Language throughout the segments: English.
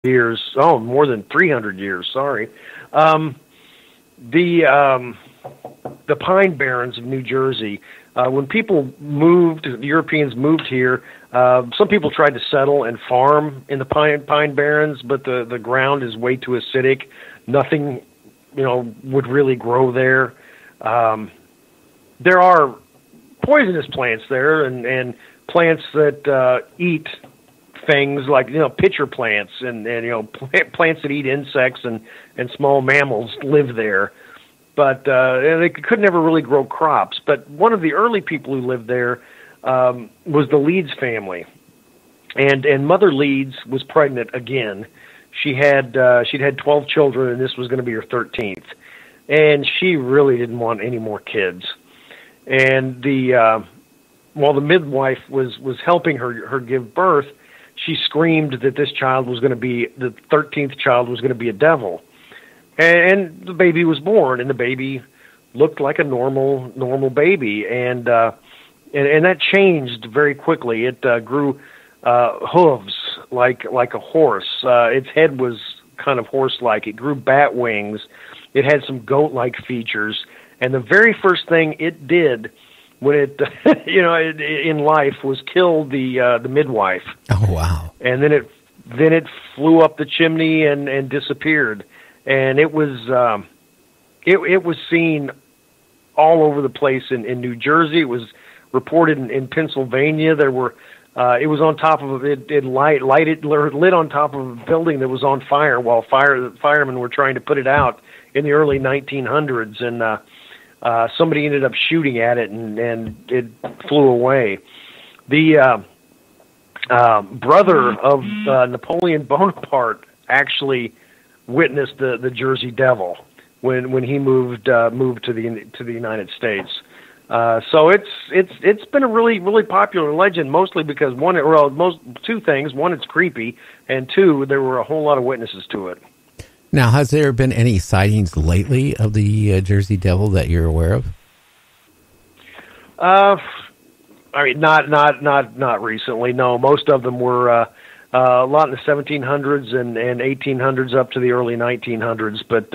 years. Oh, more than 300 years. Sorry. Um, the the Pine Barrens of New Jersey. When people moved, the Europeans moved here. Some people tried to settle and farm in the Pine Barrens, but the ground is way too acidic. Nothing, would really grow there. Um, there are poisonous plants there, and plants that eat things like pitcher plants and plants that eat insects and small mammals live there. But they could never really grow crops. But one of the early people who lived there was the Leeds family, and Mother Leeds was pregnant again. She'd had 12 children, and this was going to be her 13th, and she really didn't want any more kids. And the while the midwife was helping her give birth, she screamed that this child was going to be the 13th child was going to be a devil. And the baby was born, and the baby looked like a normal baby, and that changed very quickly. It grew hooves like a horse. Its head was kind of horse-like. It grew bat wings. It had some goat-like features, and the very first thing it did when it in life was kill the midwife. Oh wow! And then it flew up the chimney and disappeared. And it was it was seen all over the place in New Jersey. It was reported in Pennsylvania. There were it was on top of it lit on top of a building that was on fire while firemen were trying to put it out in the early 1900s, and somebody ended up shooting at it and it flew away. The brother of Napoleon Bonaparte actually witnessed the Jersey Devil when he moved to the United States. So it's been a really popular legend, mostly because two things: one, it's creepy, and two, there were a whole lot of witnesses to it. Now, has there been any sightings lately of the Jersey Devil that you're aware of? I mean, not recently. No, most of them were a lot in the 1700s and 1800s up to the early 1900s. But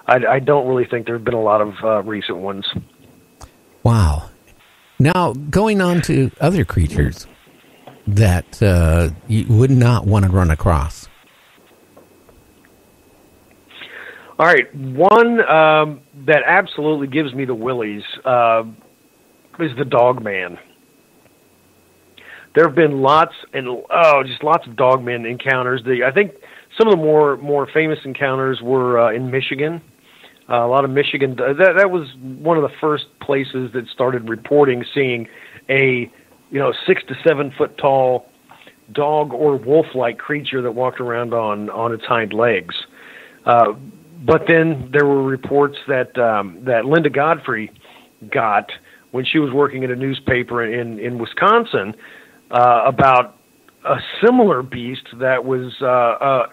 I don't really think there have been a lot of recent ones. Wow. Now, going on to other creatures that you would not want to run across. All right, one that absolutely gives me the willies is the Dog Man. There have been lots of Dogman encounters. I think some of the more famous encounters were in Michigan. A lot of Michigan. That was one of the first places that started reporting seeing a 6 to 7 foot tall dog or wolf-like creature that walked around on its hind legs. But then there were reports that Linda Godfrey got when she was working at a newspaper in Wisconsin about a similar beast that was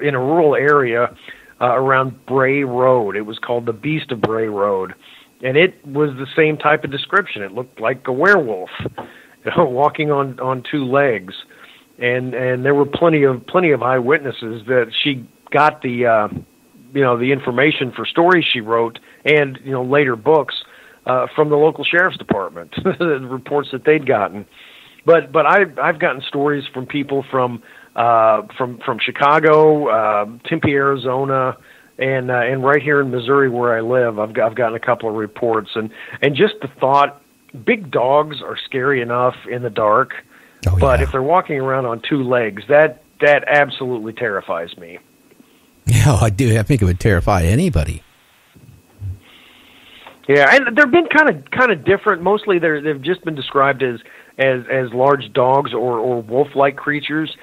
in a rural area around Bray Road. It was called the Beast of Bray Road, and it was the same type of description. It looked like a werewolf, walking on two legs, and there were plenty of eyewitnesses that she got the information for stories she wrote and later books from the local sheriff's department, the reports that they'd gotten. But I've gotten stories from people from Chicago, Tempe, Arizona, and right here in Missouri where I live. I've gotten a couple of reports, and just the thought, big dogs are scary enough in the dark, but if they're walking around on two legs, that absolutely terrifies me. Yeah, I do. I think it would terrify anybody. Yeah, and they've been kind of different. Mostly, they've just been described as large dogs or wolf-like creatures.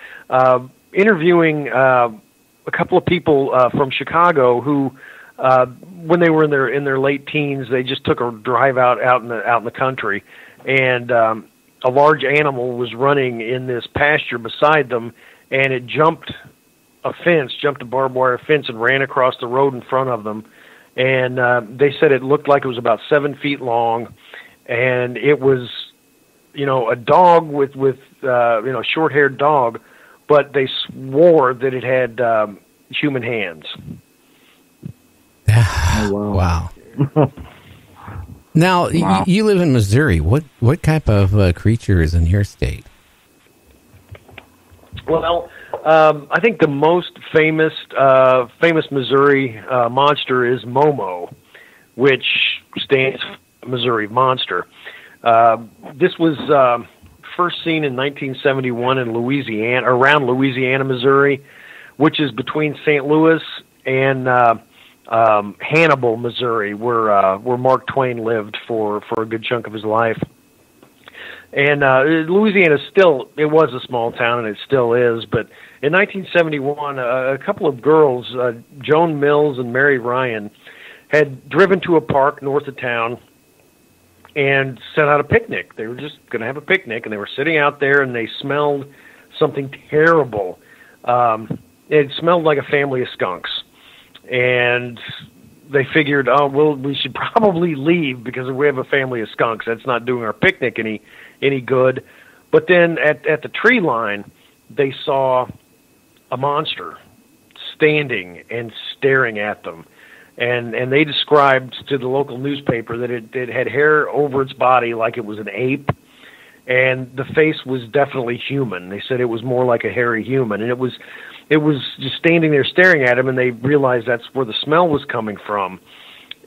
Interviewing a couple of people from Chicago who, when they were in their late teens, they just took a drive out in the country, and a large animal was running in this pasture beside them, and it jumped a barbed wire fence and ran across the road in front of them. And they said it looked like it was about 7 feet long, and it was, a dog with short-haired dog, but they swore that it had human hands. Oh, wow. Now, wow. You live in Missouri. What type of creature is in your state? Well, I think the most famous Missouri monster is Momo, which stands for Missouri Monster. This was first seen in 1971 in Louisiana, around Louisiana, Missouri, which is between St. Louis and Hannibal, Missouri, where Mark Twain lived for a good chunk of his life. And Louisiana it was a small town, and it still is. But in 1971, a couple of girls, Joan Mills and Mary Ryan, had driven to a park north of town and set out a picnic. They were just going to have a picnic, and they were sitting out there, and they smelled something terrible. It smelled like a family of skunks. And they figured, we should probably leave because we have a family of skunks. That's not doing our picnic any good. But then at the tree line, they saw a monster standing and staring at them. And they described to the local newspaper that it had hair over its body like it was an ape, and the face was definitely human. They said it was more like a hairy human, and it was just standing there staring at him, and they realized that's where the smell was coming from.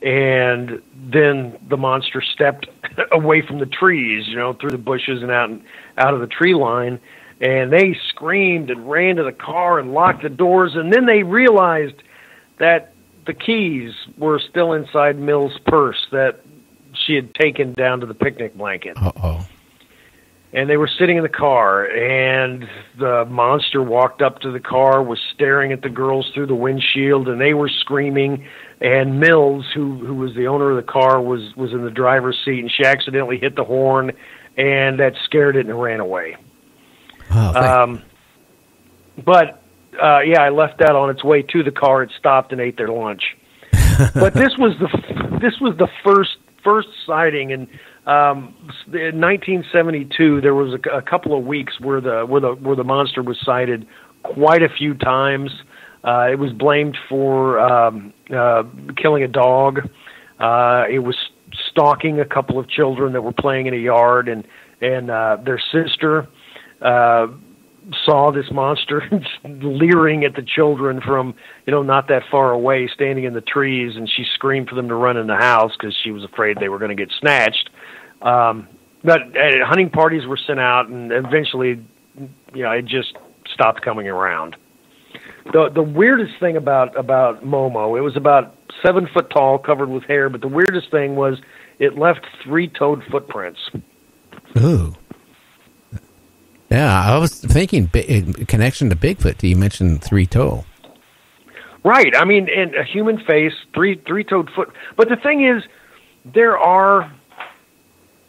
And then the monster stepped away from the trees, through the bushes and out of the tree line, and they screamed and ran to the car and locked the doors, and then they realized that the keys were still inside Mill's purse that she had taken down to the picnic blanket. Uh-oh. And they were sitting in the car, and the monster walked up to the car, was staring at the girls through the windshield, and they were screaming. And Mills, who was the owner of the car, was in the driver's seat, and she accidentally hit the horn, and that scared it and ran away. Oh, I left that on its way to the car. It stopped and ate their lunch. But this was the first sighting, and in 1972 there was a couple of weeks where the monster was sighted quite a few times. It was blamed for killing a dog. It was stalking a couple of children that were playing in a yard, and their sister saw this monster leering at the children from not that far away, standing in the trees, and she screamed for them to run in the house because she was afraid they were going to get snatched. But hunting parties were sent out, and eventually, it just stopped coming around. The weirdest thing about Momo, it was about 7 foot tall, covered with hair, but the weirdest thing was it left 3-toed footprints. Ooh. Yeah, I was thinking in connection to Bigfoot. You mentioned 3-toe. Right. I mean, in a human face, 3-toed foot. But the thing is, there are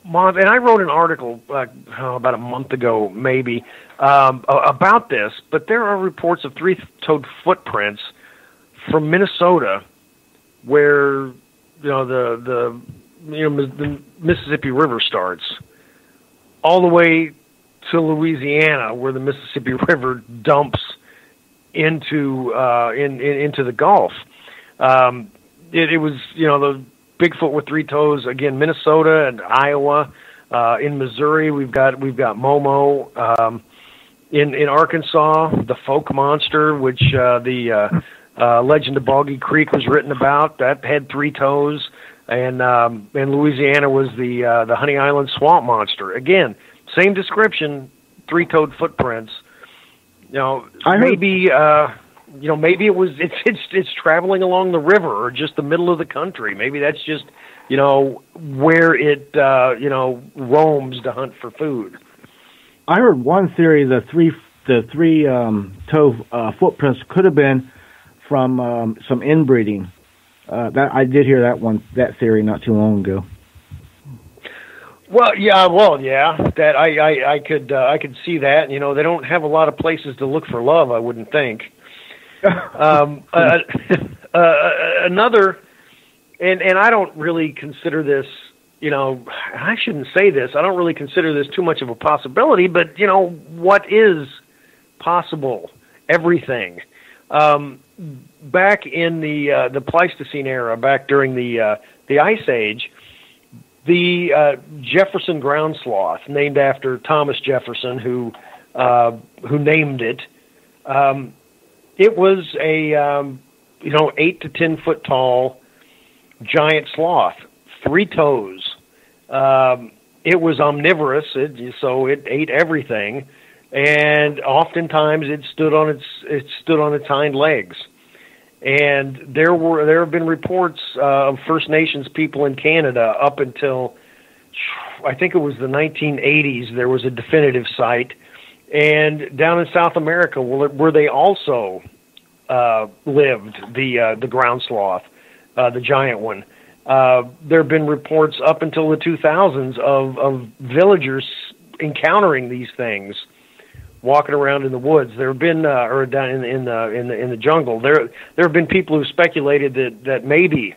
and I wrote an article about a month ago, maybe, about this. But there are reports of 3-toed footprints from Minnesota, where the Mississippi River starts, all the way to Louisiana, where the Mississippi River dumps into the Gulf. It was the Bigfoot with 3 toes again. Minnesota and Iowa. In Missouri, we've got Momo. In Arkansas, the Folk Monster, which the Legend of Boggy Creek was written about, that had 3 toes. And in Louisiana was the Honey Island Swamp Monster. Again, same description, 3-toed footprints. Maybe it's traveling along the river or just the middle of the country. Maybe that's just where it roams to hunt for food. I heard one theory: the three toe footprints could have been from some inbreeding. That I did hear that theory not too long ago. Well, yeah. That I could see that. They don't have a lot of places to look for love, I wouldn't think. Another, and I don't really consider this. I shouldn't say this. I don't really consider this too much of a possibility. But what is possible? Everything. Back in the Pleistocene era, back during the Ice Age, the Jefferson ground sloth, named after Thomas Jefferson, who named it. It was a 8 to 10 foot tall giant sloth, 3 toes. It was omnivorous, so it ate everything, and oftentimes it stood on its hind legs. And there have been reports of First Nations people in Canada up until I think it was the 1980s. There was a definitive site, and down in South America where they also lived, the ground sloth, the giant one. There have been reports up until the 2000s of villagers encountering these things, walking around in the woods. There have been, or down in the jungle. There have been people who speculated that maybe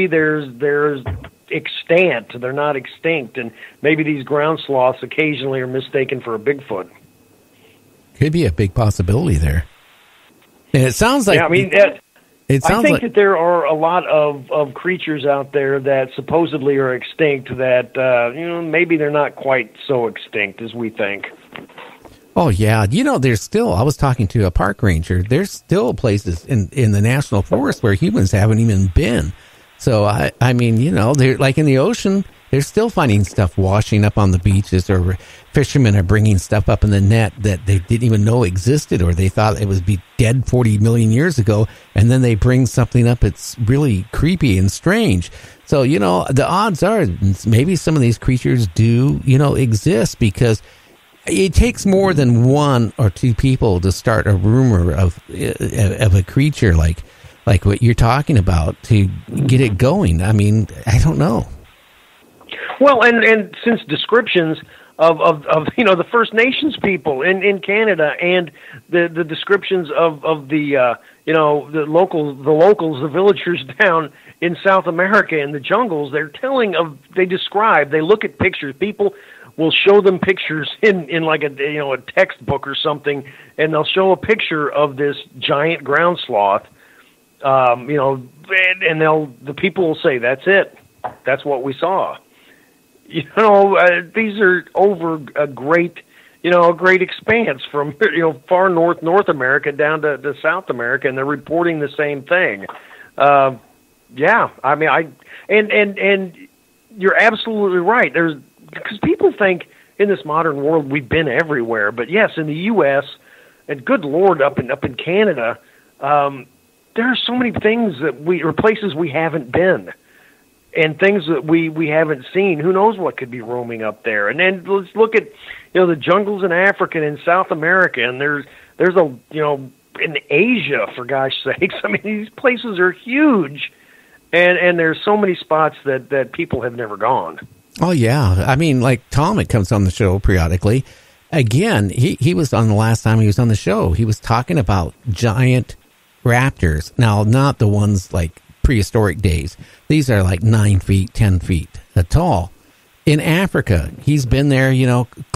there's extant. They're not extinct, and maybe these ground sloths occasionally are mistaken for a Bigfoot. Could be a big possibility there. And it sounds like. Yeah, I mean. I think that there are a lot of creatures out there that supposedly are extinct that, maybe they're not quite so extinct as we think. Oh, yeah. There's still, I was talking to a park ranger, there's still places in the national forest where humans haven't even been. So, I mean, they're like in the ocean, they're still finding stuff washing up on the beaches, or fishermen are bringing stuff up in the net that they didn't even know existed, or they thought it would be dead 40 million years ago, and then they bring something up that's really creepy and strange. So, the odds are maybe some of these creatures do, exist, because it takes more than 1 or 2 people to start a rumor of a creature like what you're talking about to get it going. I mean, I don't know. Well, and since descriptions of the First Nations people in Canada, and the descriptions of the locals, the villagers down in South America in the jungles, they look at pictures. People will show them pictures in like a textbook or something, and they'll show a picture of this giant ground sloth, and the people will say, "That's it. That's what we saw." These are over a great expanse from far North America down to South America, and they're reporting the same thing. Yeah, I mean, and you're absolutely right. Because people think in this modern world we've been everywhere, but yes, in the U.S. and good Lord, up in Canada, there are so many things places we haven't been. And things that we haven't seen. Who knows what could be roaming up there? And then let's look at the jungles in Africa and in South America, and there's in Asia, for gosh sakes. I mean, these places are huge, and there's so many spots that people have never gone. Oh yeah, I mean, like Tom, it comes on the show periodically. Again, he was on the last time he was on the show. He was talking about giant raptors. Now, not the ones like prehistoric days. These are like 9 feet, 10 feet tall. In Africa, he's been there,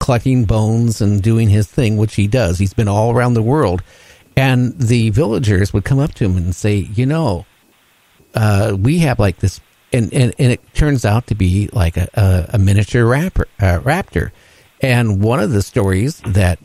collecting bones and doing his thing, which he does. He's been all around the world. And the villagers would come up to him and say, we have like this, and it turns out to be like a miniature raptor. And one of the stories that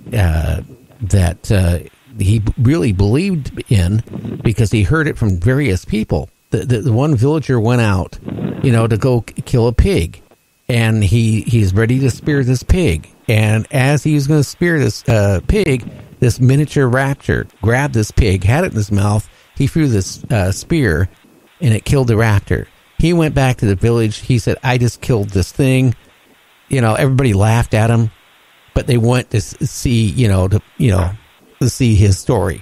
he really believed in, because he heard it from various people. The one villager went out, to go kill a pig, and he's ready to spear this pig. And as he was going to spear this pig, this miniature raptor grabbed this pig, had it in his mouth. He threw this spear, and it killed the raptor. He went back to the village. He said, "I just killed this thing." Everybody laughed at him, but they went to see, to see his story.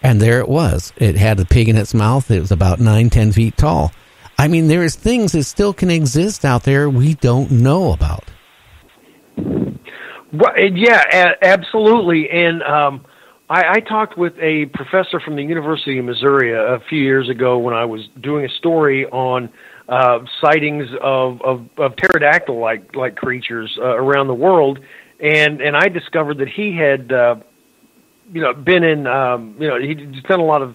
And there it was. It had a pig in its mouth. It was about 9-10 feet tall. I mean, there's things that still can exist out there we don't know about. Right, yeah, absolutely. And I talked with a professor from the University of Missouri a few years ago when I was doing a story on sightings of pterodactyl-like creatures around the world. And I discovered that he had been in, he's done a lot of